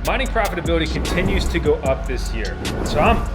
mining profitability continues to go up this year. So I'm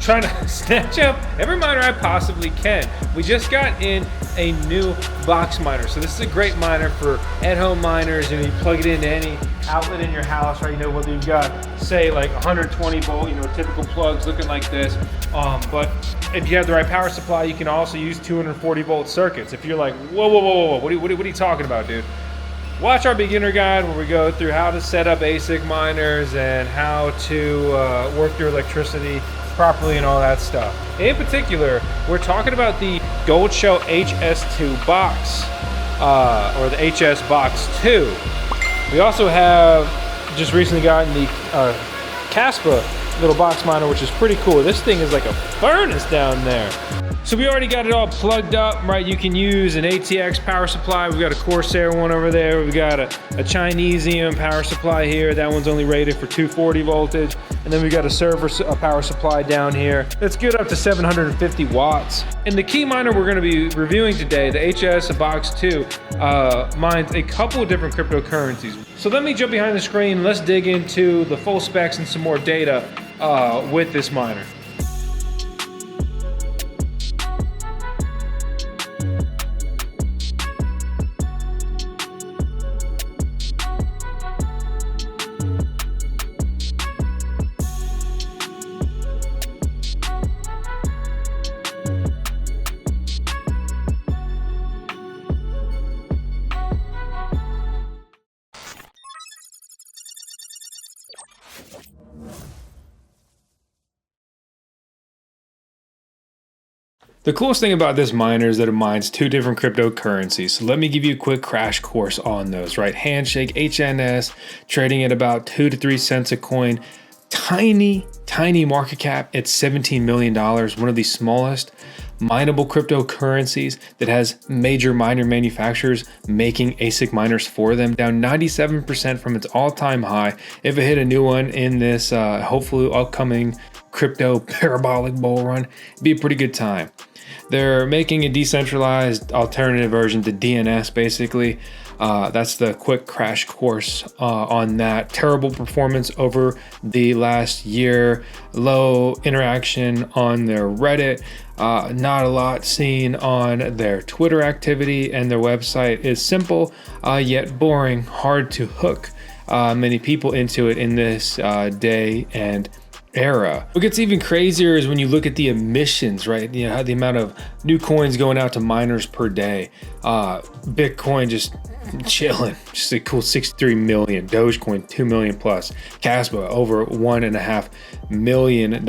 trying to snatch up every miner I possibly can. We just got in a new box miner. So this is a great miner for at-home miners, and you plug it into any outlet in your house, right? You know, whether you've got, say, like 120 volt, you know, typical plugs looking like this. But if you have the right power supply, you can also use 240 volt circuits. If you're like, whoa, what are you talking about, dude? Watch our beginner guide where we go through how to set up ASIC miners and how to work your electricity properly and all that stuff. In particular, we're talking about the Goldshell HS box, or the HS Box II. We also have just recently gotten the Caspa little box miner, which is pretty cool. This thing is like a furnace down there. So we already got it all plugged up, right? You can use an ATX power supply. We've got a Corsair one over there. We've got a Chinesium power supply here. That one's only rated for 240 voltage. And then we've got a server power supply down here. That's good up to 750 watts. And the key miner we're gonna be reviewing today, the HS Box II, mines a couple of different cryptocurrencies. So let me jump behind the screen. Let's dig into the full specs and some more data with this miner. The coolest thing about this miner is that it mines two different cryptocurrencies. So let me give you a quick crash course on those, right? Handshake, HNS, trading at about 2 to 3 cents a coin. Tiny market cap at $17 million. One of the smallest mineable cryptocurrencies that has major miner manufacturers making ASIC miners for them, down 97% from its all-time high. If it hit a new one in this hopefully upcoming crypto parabolic bull run, it'd be a pretty good time. They're making a decentralized alternative version to DNS, basically. That's the quick crash course on that. Terrible performance over the last year. Low interaction on their Reddit. Not a lot seen on their Twitter activity, and their website is simple yet boring. Hard to hook many people into it in this day and era. What gets even crazier is when you look at the emissions, right? You know, the amount of new coins going out to miners per day. Bitcoin just chilling, just a cool 63 million. Dogecoin 2 million plus. Caspa over $1.5 million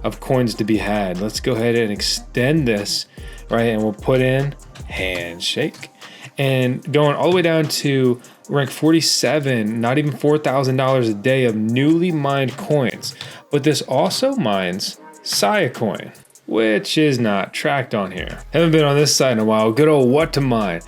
of coins to be had. Let's go ahead and extend this, right? And we'll put in Handshake, and going all the way down to rank 47, not even $4,000 a day of newly mined coins. But this also mines Siacoin, which is not tracked on here. Haven't been on this side in a while. Good old what to mine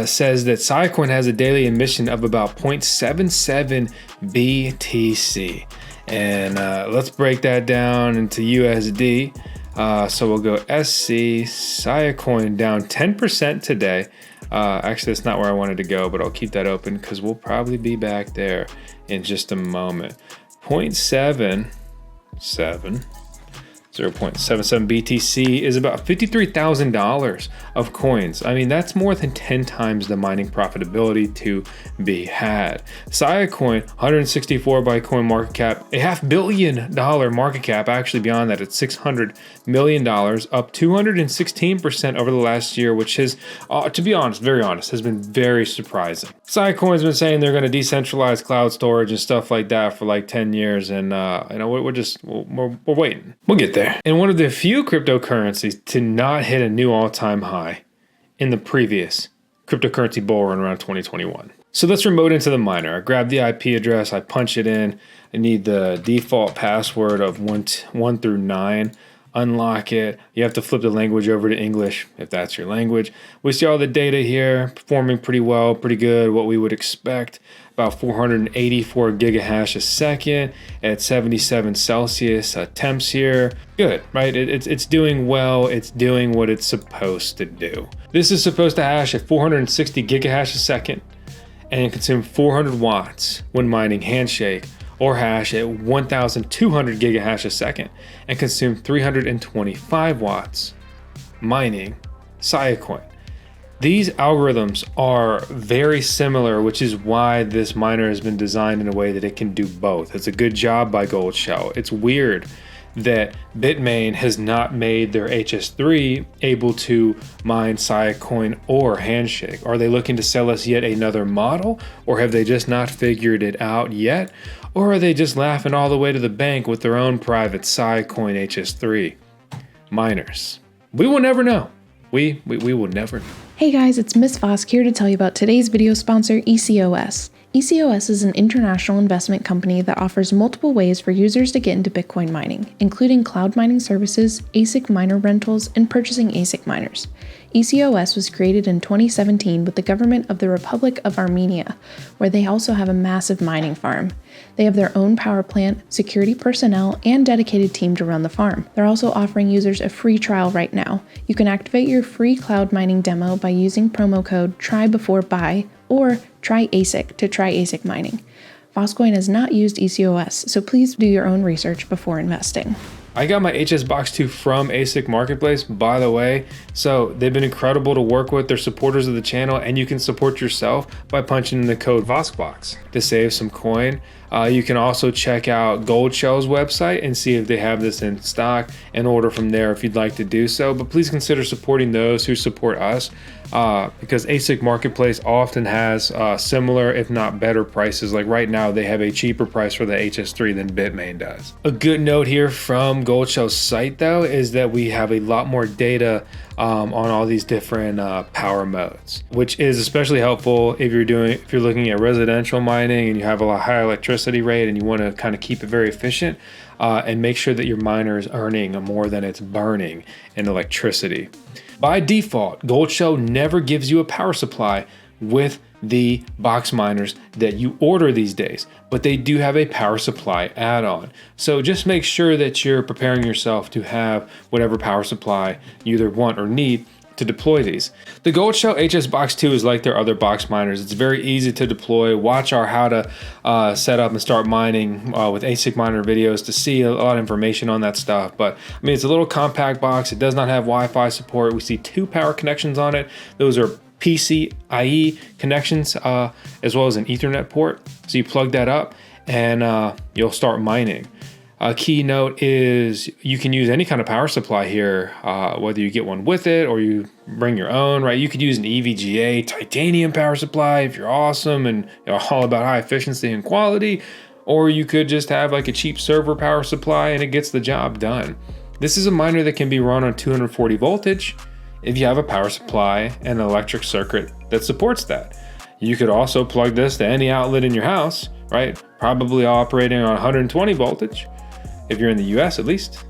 says that Siacoin has a daily emission of about 0.77 BTC. And let's break that down into USD. So we'll go SC, Siacoin down 10% today. Actually, that's not where I wanted to go, but I'll keep that open because we'll probably be back there in just a moment. 0.77 BTC is about $53,000 of coins. I mean, that's more than 10 times the mining profitability to be had. Siacoin, 164 by coin market cap, a $500 million market cap, actually beyond that at $600 million, up 216% over the last year, which is, to be honest, very honest, has been very surprising. Siacoin's been saying they're going to decentralize cloud storage and stuff like that for like 10 years, and you know, we're waiting. We'll get there. And one of the few cryptocurrencies to not hit a new all-time high in the previous cryptocurrency bull run around 2021. So let's remote into the miner. I grab the IP address, I punch it in. I need the default password of 1 through 9. Unlock it. You have to flip the language over to English if that's your language. We see all the data here, performing pretty well, pretty good, what we would expect. About 484 gigahash a second at 77 Celsius temps here. Good, right? It's doing well. It's doing what it's supposed to do. This is supposed to hash at 460 gigahash a second and consume 400 watts when mining Handshake or hash at 1,200 gigahash a second and consume 325 watts mining Siacoin. These algorithms are very similar, which is why this miner has been designed in a way that it can do both. It's a good job by Goldshell. It's weird that Bitmain has not made their HS3 able to mine Siacoin or Handshake. Are they looking to sell us yet another model, or have they just not figured it out yet? Or are they just laughing all the way to the bank with their own private Siacoin HS3 miners? We will never know. We will never know. Hey guys, it's Miss Vosk here to tell you about today's video sponsor, ECOS. ECOS is an international investment company that offers multiple ways for users to get into Bitcoin mining, including cloud mining services, ASIC miner rentals, and purchasing ASIC miners. ECOS was created in 2017 with the government of the Republic of Armenia, where they also have a massive mining farm. They have their own power plant, security personnel, and dedicated team to run the farm. They're also offering users a free trial right now. You can activate your free cloud mining demo by using promo code TRYBEFOREBUY or TryASIC to try ASIC mining. VoskCoin has not used ECOS, so please do your own research before investing. I got my HS Box II from ASIC Marketplace, by the way, so they've been incredible to work with. They're supporters of the channel, and you can support yourself by punching in the code VoskBox to save some coin. You can also check out Goldshell's website and see if they have this in stock and order from there if you'd like to do so. But please consider supporting those who support us because ASIC Marketplace often has similar, if not better prices. Like right now, they have a cheaper price for the HS3 than Bitmain does. A good note here from Goldshell's site though is that we have a lot more data on all these different power modes, which is especially helpful if you're looking at residential mining and you have a high electricity rate and you want to kind of keep it very efficient and make sure that your miner is earning more than it's burning in electricity. By default, Goldshell never gives you a power supply with the box miners that you order these days, but they do have a power supply add-on. So just make sure that you're preparing yourself to have whatever power supply you either want or need to deploy these. The Goldshell HS Box II is like their other box miners. It's very easy to deploy. Watch our how to set up and start mining with ASIC miner videos to see a lot of information on that stuff. But I mean, it's a little compact box. It does not have Wi-Fi support. We see 2 power connections on it. Those are PCIe connections as well as an Ethernet port. So you plug that up and you'll start mining. A key note is you can use any kind of power supply here, whether you get one with it or you bring your own, right? You could use an EVGA titanium power supply if you're awesome and you're all about high efficiency and quality, or you could just have like a cheap server power supply and it gets the job done. This is a miner that can be run on 240 voltage if you have a power supply and an electric circuit that supports that. You could also plug this to any outlet in your house, right? Probably operating on 120 voltage. If you're in the US at least,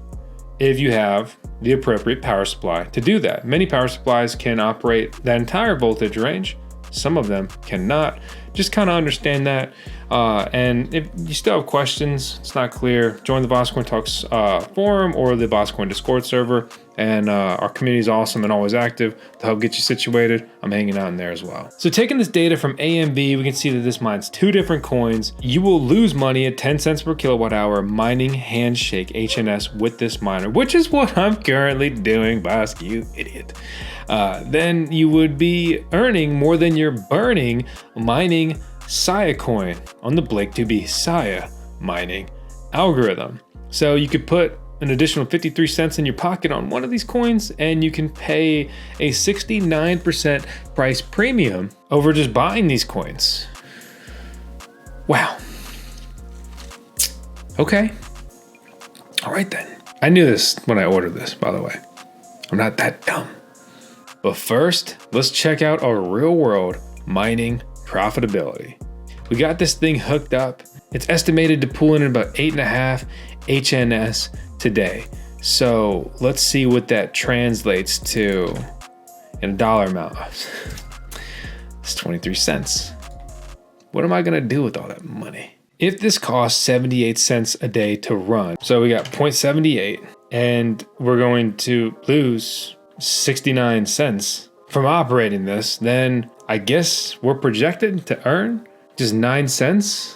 if you have the appropriate power supply to do that. Many power supplies can operate that entire voltage range. Some of them cannot. Just kind of understand that. And if you still have questions, it's not clear, join the VoskCoin Talks forum or the VoskCoin Discord server. And our community is awesome and always active to help get you situated. I'm hanging out in there as well. So taking this data from AMB, we can see that this mines 2 different coins. You will lose money at 10 cents per kilowatt hour mining Handshake HNS with this miner, which is what I'm currently doing, Vosk, you idiot. Then you would be earning more than you're burning mining Siacoin on the Blake2B Sia mining algorithm. So you could put an additional 53 cents in your pocket on one of these coins and you can pay a 69% price premium over just buying these coins. Wow. Okay. All right then. I knew this when I ordered this, by the way. I'm not that dumb. But first, let's check out our real world mining profitability. We got this thing hooked up. It's estimated to pull in about 8.5 HNS today. So let's see what that translates to in a dollar amount. It's 23 cents. What am I gonna do with all that money? If this costs 78 cents a day to run, so we got 0.78 and we're going to lose 69 cents from operating this, then I guess we're projected to earn just 9 cents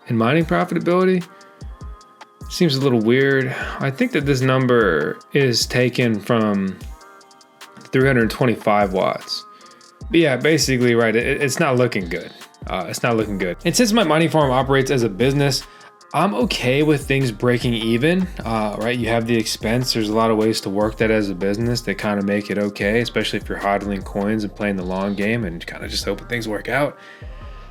in mining profitability seems a little weird. I think that this number is taken from 325 watts. But yeah, basically, right, it's not looking good. It's not looking good. And since my mining farm operates as a business, I'm okay with things breaking even, right? You have the expense. There's a lot of ways to work that as a business that kind of make it okay, especially if you're hodling coins and playing the long game and kind of just hoping things work out.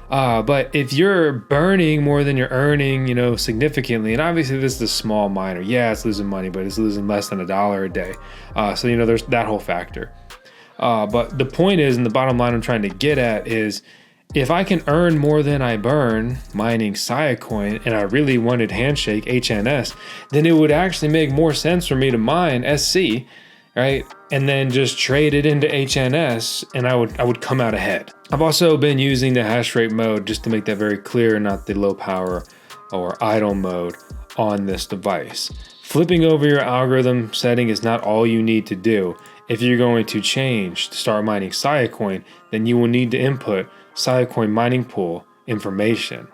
But if you're burning more than you're earning, significantly, and obviously this is a small miner. Yeah, it's losing money, but it's losing less than $1 a day. So, there's that whole factor. But the point is, and the bottom line I'm trying to get at is, if I can earn more than I burn mining Siacoin and I really wanted Handshake HNS, then it would actually make more sense for me to mine SC, right? And then just trade it into HNS and I would come out ahead. I've also been using the hash rate mode just to make that very clear, not the low power or idle mode on this device. Flipping over your algorithm setting is not all you need to do. If you're going to change to start mining Siacoin, then you will need to input Siacoin mining pool information.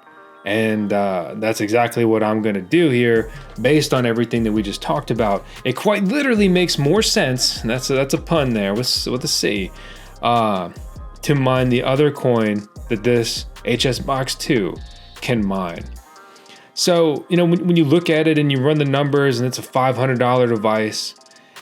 And that's exactly what I'm going to do here based on everything that we just talked about. It quite literally makes more sense, and that's a pun there with a C, to mine the other coin that this HS Box II can mine. So, when you look at it and you run the numbers and it's a $500 device,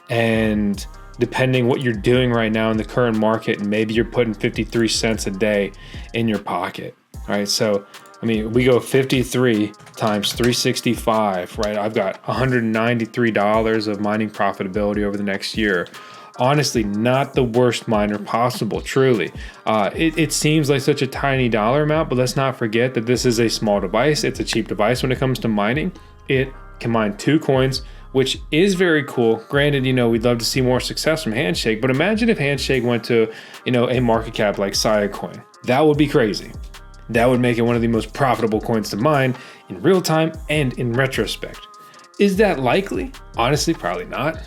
and depending what you're doing right now in the current market, and maybe you're putting 53 cents a day in your pocket, right? So, we go 53 times 365, right? I've got $193 of mining profitability over the next year. Honestly, not the worst miner possible, truly. It seems like such a tiny dollar amount, but let's not forget that this is a small device. It's a cheap device when it comes to mining. It can mine 2 coins, which is very cool. Granted, we'd love to see more success from Handshake, but imagine if Handshake went to, a market cap like Siacoin. That would be crazy. That would make it one of the most profitable coins to mine in real time and in retrospect. Is that likely? Honestly, probably not,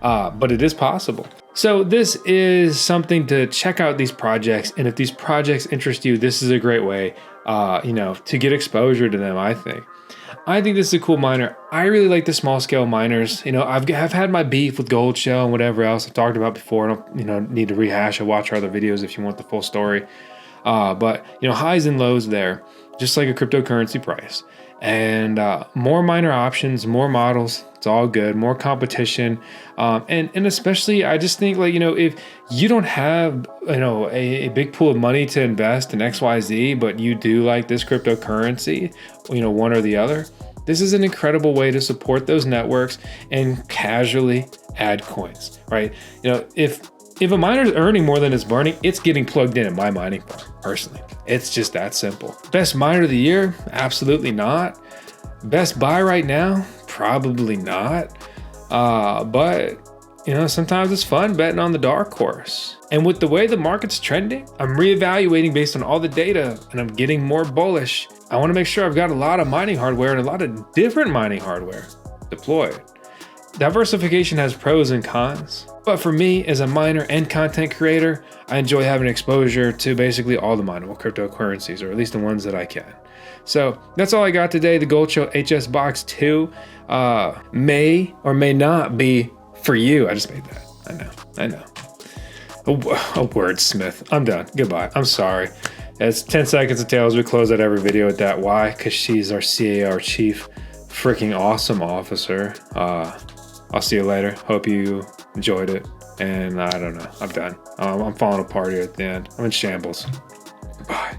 but it is possible. So this is something to check out, these projects, and if these projects interest you, this is a great way, to get exposure to them, I think. I think this is a cool miner. I really like the small scale miners. I've had my beef with Goldshell and whatever else I've talked about before. I don't, need to rehash or watch our other videos if you want the full story. But highs and lows there, just like a cryptocurrency price. And more miner options, more models, it's all good, more competition. And especially, I just think if you don't have, a big pool of money to invest in XYZ, but you do like this cryptocurrency, one or the other, this is an incredible way to support those networks and casually add coins, right? If a miner is earning more than it's burning, it's getting plugged in my mining farm, personally. It's just that simple. Best miner of the year? Absolutely not. Best buy right now? Probably not. But sometimes it's fun betting on the dark horse. And with the way the market's trending, I'm reevaluating based on all the data and I'm getting more bullish. I want to make sure I've got a lot of mining hardware and a lot of different mining hardware deployed. Diversification has pros and cons, but for me as a miner and content creator, I enjoy having exposure to basically all the mineable cryptocurrencies, or at least the ones that I can. So that's all I got today. The Goldshell HS Box II may or may not be for you. I just made that. I know. A wordsmith. I'm done. Goodbye. I'm sorry. It's 10 seconds of tails. We close out every video with that. Why? Because she's our CA, our chief freaking awesome officer. I'll see you later. Hope you enjoyed it. And I don't know. I'm done. I'm falling apart here at the end. I'm in shambles. Goodbye.